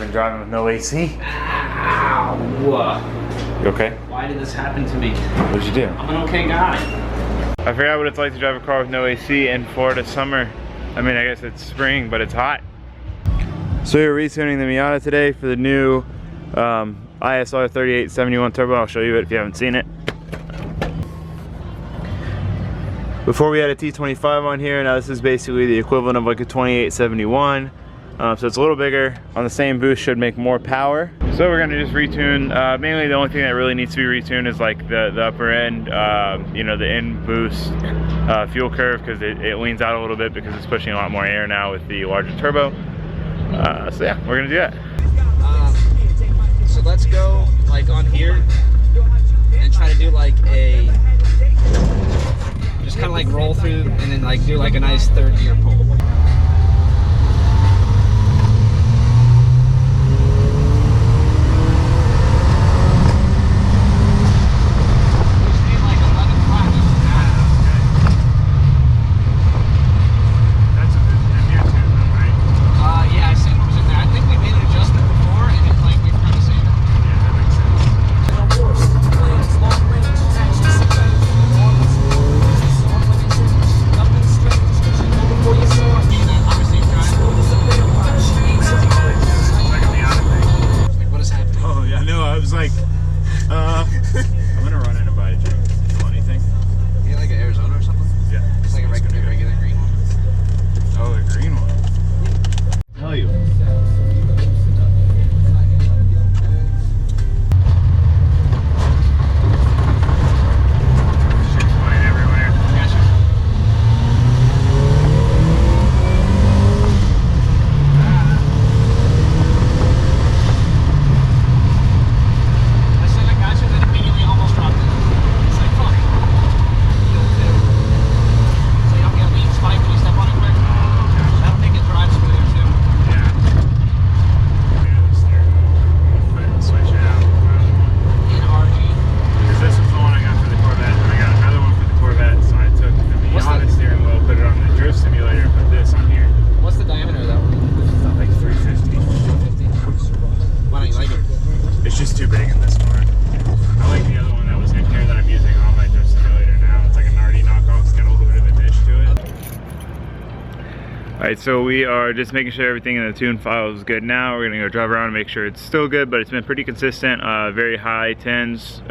been driving with no AC. Ow. You okay? Why did this happen to me? What'd you do? I'm an okay guy. I forgot what it's like to drive a car with no AC in Florida summer. I mean, I guess it's spring, but it's hot. So we're retuning the Miata today for the new ISR 3871 turbo. I'll show you it if you haven't seen it. Before we had a T25 on here, now this is basically the equivalent of like a 2871. So it's a little bigger, on the same boost, should make more power. So we're gonna just retune. Mainly the only thing that really needs to be retuned is like the upper end, you know, the in boost fuel curve, because it leans out a little bit because it's pushing a lot more air now with the larger turbo. So yeah, we're gonna do that. So let's go like on here and try to do like a, just kind of like roll through and then like do like a nice third gear pull. I'm gonna run in and buy a drink. You want anything? You get like an Arizona or something? Yeah. Just like a regular green one. Oh, a green one. Tell you. Shit's flying everywhere. Gotcha. It's just too big in this car. I like the other one that was in here that I'm using on my drift simulator now. It's like an RD knockoff. It's got a little bit of a niche to it. Alright, so we are just making sure everything in the tune file is good now. We're gonna go drive around and make sure it's still good, but it's been pretty consistent. Very high 10s,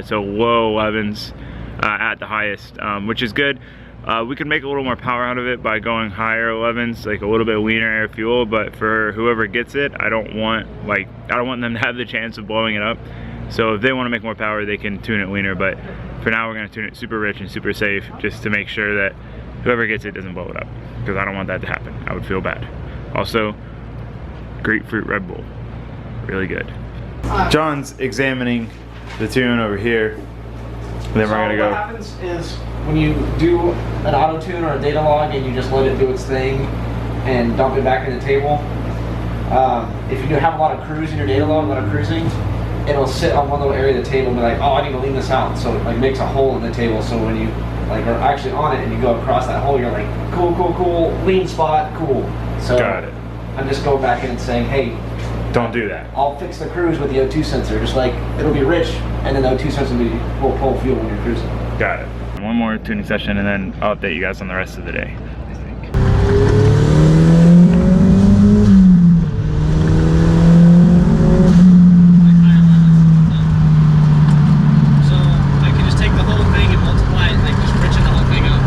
so low 11s at the highest, which is good. We could make a little more power out of it by going higher 11s, like a little bit leaner air fuel, but for whoever gets it, I don't want them to have the chance of blowing it up. So if they want to make more power, they can tune it leaner, but for now we're going to tune it super rich and super safe, just to make sure that whoever gets it doesn't blow it up, because I don't want that to happen. I would feel bad. Also, grapefruit Red Bull, really good. John's examining the tune over here. Then we're gonna go. What happens is when you do an auto tune or a data log and you just let it do its thing and dump it back in the table, if you do have a lot of cruise in your data log, a lot of cruising, it'll sit on one little area of the table and be like, oh, I need to lean this out. So it like makes a hole in the table. So when you like are actually on it and you go across that hole, you're like, cool, cool, cool, lean spot, cool. So got it. I'm just going back in and saying, hey, don't do that. I'll fix the cruise with the O2 sensor, just like it'll be rich, and then the O2 sensor will pull fuel when you're cruising. Got it. One more tuning session, and then I'll update you guys on the rest of the day, I think. So I can just take the whole thing and multiply it, like just richen the whole thing up.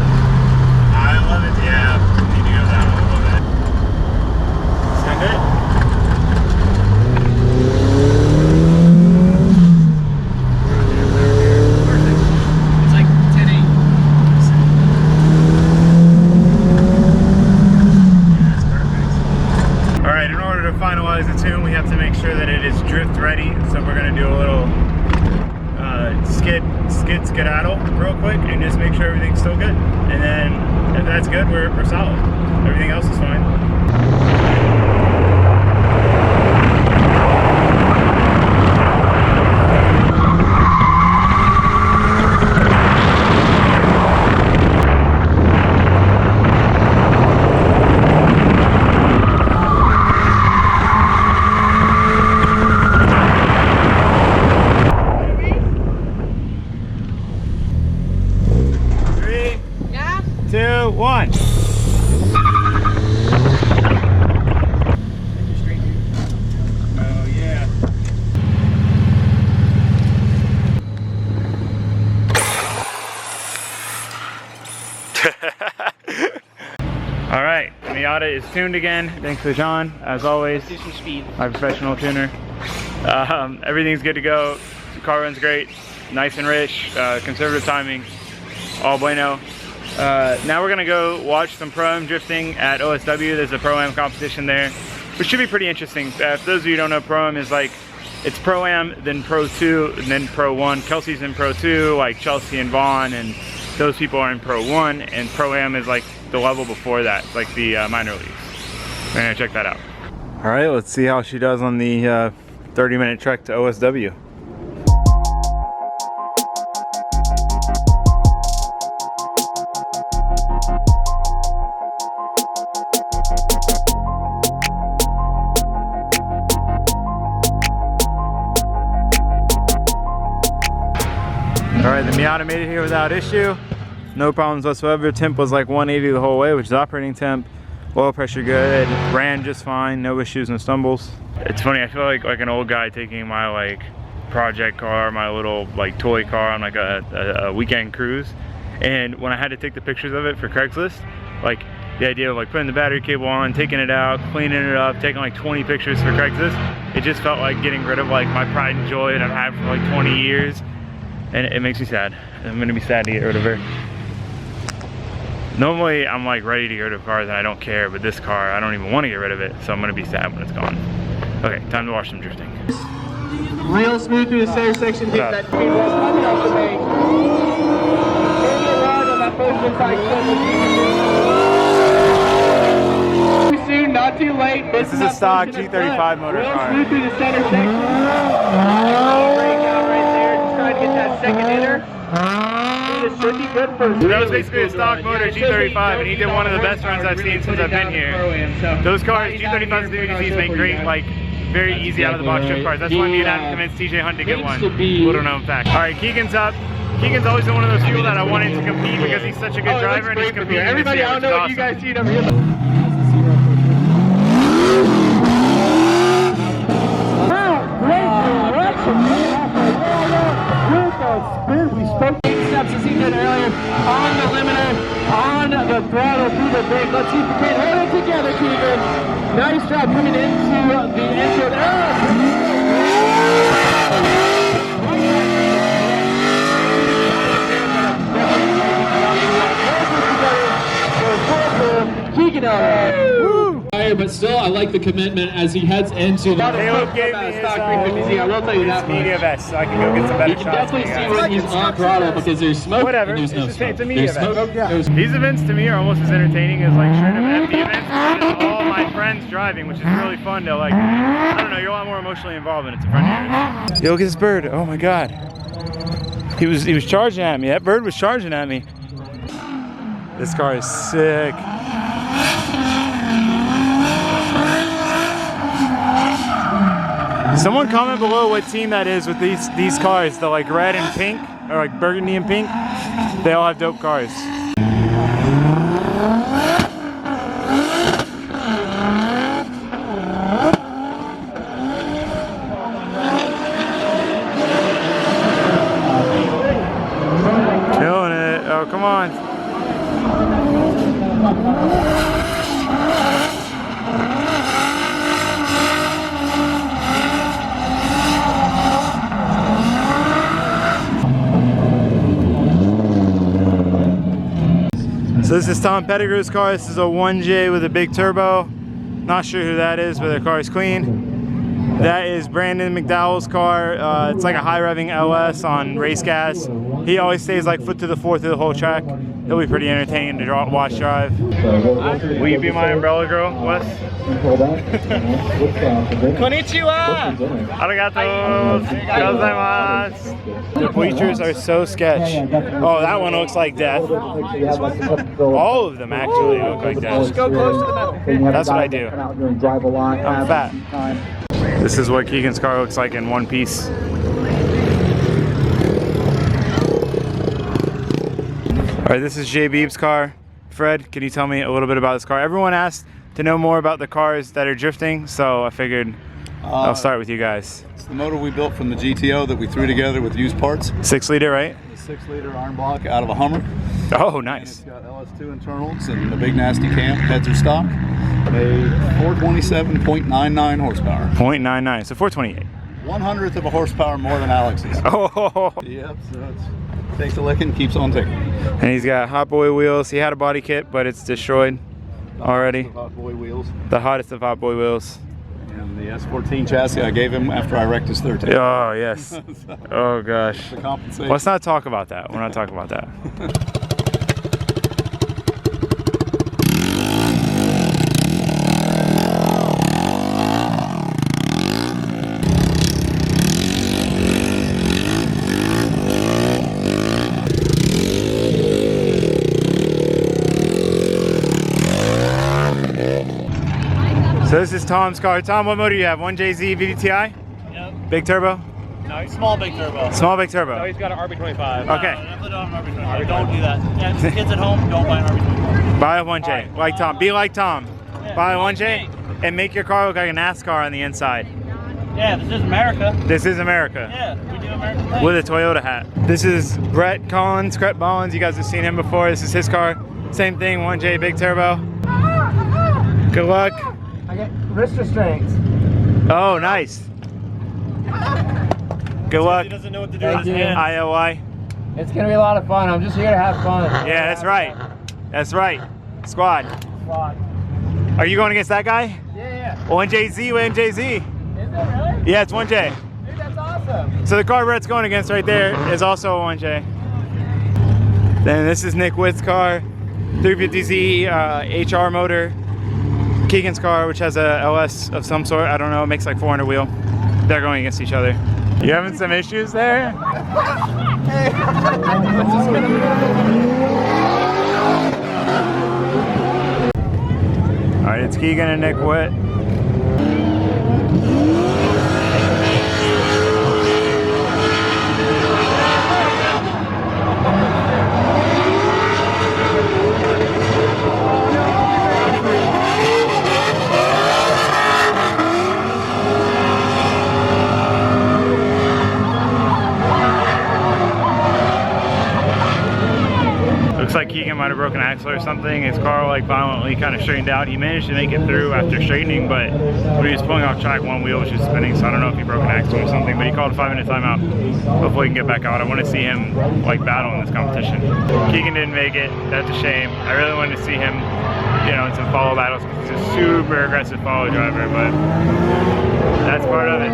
I love it, yeah. Need to go down a little bit. Sound good? Finalize the tune, we have to make sure that it is drift ready, so we're going to do a little skedaddle real quick and just make sure everything's still good, and then if that's good, we're solid. Everything else is fine. All right, Miata is tuned again. Thanks to John, as always. Do some speed. My professional tuner. Everything's good to go. The car runs great, nice and rich, conservative timing, all bueno. Now we're gonna go watch some Pro-Am drifting at OSW. There's a Pro-Am competition there, which should be pretty interesting. For those of you who don't know, Pro-Am is like, it's Pro-Am, then Pro 2, and then Pro 1. Kelsey's in Pro 2, like Chelsea and Vaughn, and those people are in Pro 1, and Pro-Am is like the level before that, like the minor leagues. We're gonna check that out. All right, let's see how she does on the 30-minute trek to OSW. All right, the Miata made it here without issue. No problems whatsoever. Temp was like 180 the whole way, which is operating temp. Oil pressure good. Ran just fine. No issues, no stumbles. It's funny. I feel like an old guy taking my like project car, my little like toy car on like a weekend cruise. And when I had to take the pictures of it for Craigslist, like the idea of like putting the battery cable on, taking it out, cleaning it up, taking like 20 pictures for Craigslist, it just felt like getting rid of like my pride and joy that I've had for like 20 years. And it makes me sad. I'm gonna be sad to get rid of her. Normally, I'm like ready to get rid of cars and I don't care, but this car, I don't even want to get rid of it, so I'm gonna be sad when it's gone. Okay, time to watch some drifting. Real smooth through the center section, hit that speed wall coming off the bank. Maybe a ride on that first inside clip. Too soon, not too late. This is a stock G35 motor car. Real smooth through the center section. Breakout right there, just trying to get that second inner. Should be good for that was basically a stock motor G35, and he did one of the best runs I've seen since I've been here. Those cars, G35s and WDCs, make great, like, very easy out of the box drift cars. That's why me and Adam convinced TJ Hunt to get one. Little known fact. All right, Keegan's up. Keegan's always been one of those people that I wanted to compete because he's such a good driver, and he's competing this Everybody, year, I don't know what you guys see over here. We spoke steps as he did earlier on the limiter, on the throttle through the brake. Let's see if we can hold it together, Keegan. Nice job coming into the intro. Keegan, but still, I like the commitment as he heads into the Caleb gave me his I will tell you that media vest, so I can go get some better you can shots. definitely see when he's on throttle because there's smoke. Whatever, And there's no it's smoke. a media There's vest. smoke. These events to me are almost as entertaining as like straight up empty events. It's all my friends driving, which is really fun to like, I don't know, you're a lot more emotionally involved when it's a friend of yours. Yo, look at this bird, oh my God. He was charging at me, that bird was charging at me. This car is sick. Someone comment below what team that is with these cars, the like red and pink, or like burgundy and pink. They all have dope cars. Killing it. Oh, come on. So this is Tom Pettigrew's car. This is a 1J with a big turbo. Not sure who that is, but their car is clean. That is Brandon McDowell's car. It's like a high revving LS on race gas. He always stays like foot to the floor through the whole track. It'll be pretty entertaining to watch drive. Will you be my umbrella girl, Wes? Konnichiwa! Arigato gozaimasu. The bleachers are so sketch. Oh, that one looks like death. All of them actually look like death. Just go close to the metal. That's what I do. I'm fat. This is what Keegan's car looks like in one piece. All right, this is Jay Beeb's car. Fred, can you tell me a little bit about this car? Everyone asked to know more about the cars that are drifting, so I figured I'll start with you guys. It's the motor we built from the GTO that we threw together with used parts. 6 liter, right? A 6-liter iron block out of a Hummer. Oh, nice. It's got LS2 internals and the big nasty cam. Heads are stock. A 427.99 horsepower. 0.99, so 428. 1/100th of a horsepower more than Alex's. Oh. Yep, so it takes a licking, keeps on ticking. And he's got Hot Boy wheels. He had a body kit, but it's destroyed already. Hot Boy wheels. The hottest of Hot Boy wheels. And the S14 chassis I gave him after I wrecked his 13. Oh, yes. So, Oh, gosh. the compensation. Let's not talk about that. We're not talking about that. So this is Tom's car. Tom, what motor do you have? 1JZ VDTI? Yep. Big turbo? No, small big turbo. Small big turbo. No, he's got an RB25. Okay. No, put it on an RB25. Don't do that. Yeah, if kids at home, don't buy an RB25. Buy a 1J. Right. Like Tom. Be like Tom. Yeah, Buy a be like 1J and make your car look like a NASCAR on the inside. Yeah, this is America. This is America. Yeah, we do American things. With a Toyota hat. This is Brett Collins, Crep Bollins. You guys have seen him before. This is his car. Same thing, 1J big turbo. Good luck. I get wrist restraints. Oh, nice. Good luck. He doesn't know what to do Thank with his you. hands. IOI. It's gonna be a lot of fun. I'm just here to have fun. Yeah, that's right. That's right. Squad. Squad. Are you going against that guy? Yeah. 1JZ, 1JZ. Is it really? Yeah, it's 1J. Dude, that's awesome. So the car Brett's going against right there is also a 1J. Then this is Nick Witt's car, 350Z HR motor. Keegan's car, which has a LS of some sort. I don't know, it makes like 400 wheel. They're going against each other. You having some issues there? All right, it's Keegan and Nick Witt. Looks like Keegan might have broken an axle or something. His car like violently kind of straightened out. He managed to make it through after straightening, but when he was pulling off track, one wheel was just spinning, so I don't know if he broke an axle or something, but he called a 5-minute timeout. Hopefully he can get back out. I want to see him like battle in this competition. Keegan didn't make it. That's a shame. I really wanted to see him, you know, in some follow battles because he's a super aggressive follow driver, but that's part of it.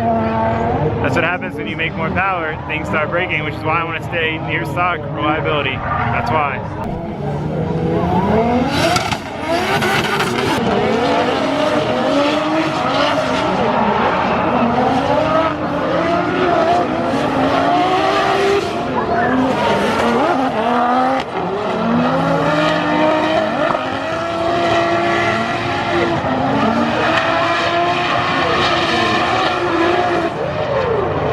That's what happens when you make more power. Things start breaking, which is why I want to stay near stock reliability. That's why.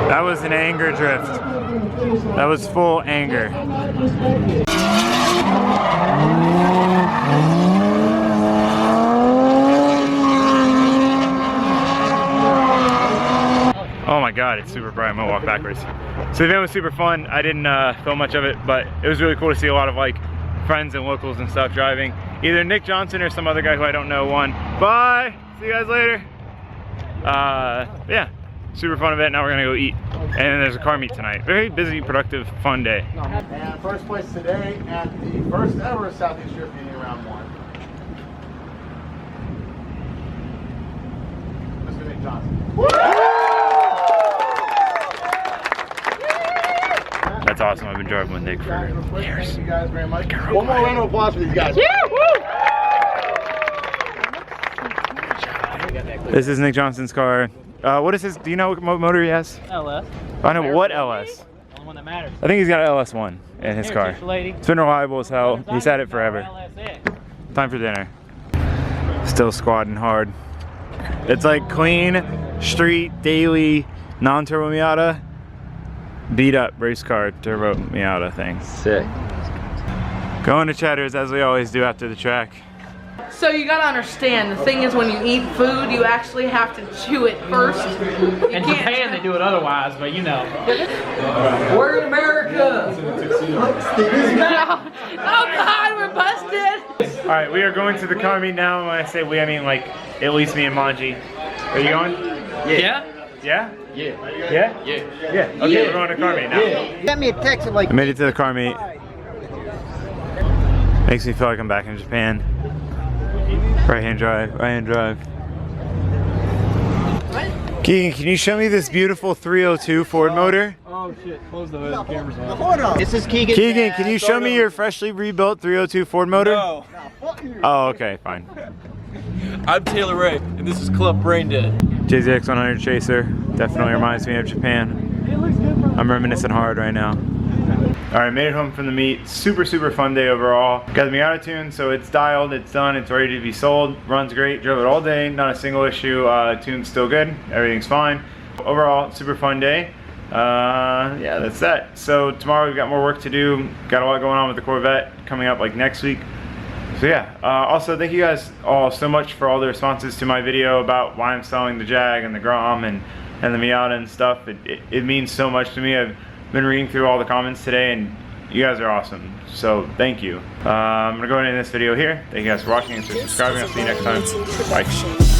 That was an anger drift. That was full anger. Oh my god, it's super bright. I'm gonna walk backwards. So the event was super fun. I didn't film much of it, but it was really cool to see a lot of like friends and locals and stuff driving. Either Nick Johnson or some other guy who I don't know won. Bye! See you guys later. Yeah, super fun event. Now we're gonna go eat. And then there's a car meet tonight. Very busy, productive, fun day. And first place today at the first ever Southeast Drift meeting round 1. Mr. Nick Johnson. That's awesome. I've been driving with Nick for years. Thank you guys very much. One more round of applause for these guys. This is Nick Johnson's car. What is his? Do you know what motor he has? LS. I know what LS. Only one that matters. I think he's got an LS1 in his Here, car. cheap lady. It's been reliable as hell. He's had it forever. Time for dinner. Still squatting hard. It's like clean, street, daily, non-turbo Miata, beat up race car turbo Miata thing. Sick. Going to Cheddar's as we always do after the track. So you gotta understand, the thing is when you eat food, you actually have to chew it first. In Japan, they do it otherwise, but you know. We're in America! No, All right, we are going to the car meet now. When I say we, I mean like at least me and Manji. Are you going? Yeah? Yeah? Yeah. Yeah? Yeah. Yeah. Okay, we're going to car meet now. Send me a text at like. I made it to the car meet. Makes me feel like I'm back in Japan. Right hand drive, right hand drive. Keegan, can you show me this beautiful 302 Ford motor? Oh shit, close the hood, the camera's on. This is Keegan. Keegan, can you show me your freshly rebuilt 302 Ford motor? No. Oh, okay, fine. I'm Taylor Ray, and this is Club Brain Dead. JZX 100 Chaser definitely reminds me of Japan. I'm reminiscing hard right now. Alright, made it home from the meet. Super fun day overall. Got the Miata tune, so it's dialed, it's done, it's ready to be sold. Runs great, drove it all day, not a single issue. Tune's still good, everything's fine. Overall, super fun day. Yeah, that's that. So tomorrow we've got more work to do. Got a lot going on with the Corvette coming up like next week. So yeah, also thank you guys all so much for all the responses to my video about why I'm selling the Jag and the Grom and the Miata and stuff. It means so much to me. I've been reading through all the comments today and you guys are awesome. So thank you. I'm gonna go ahead and end this video here. Thank you guys for watching and for subscribing. I'll see you next time. Bye.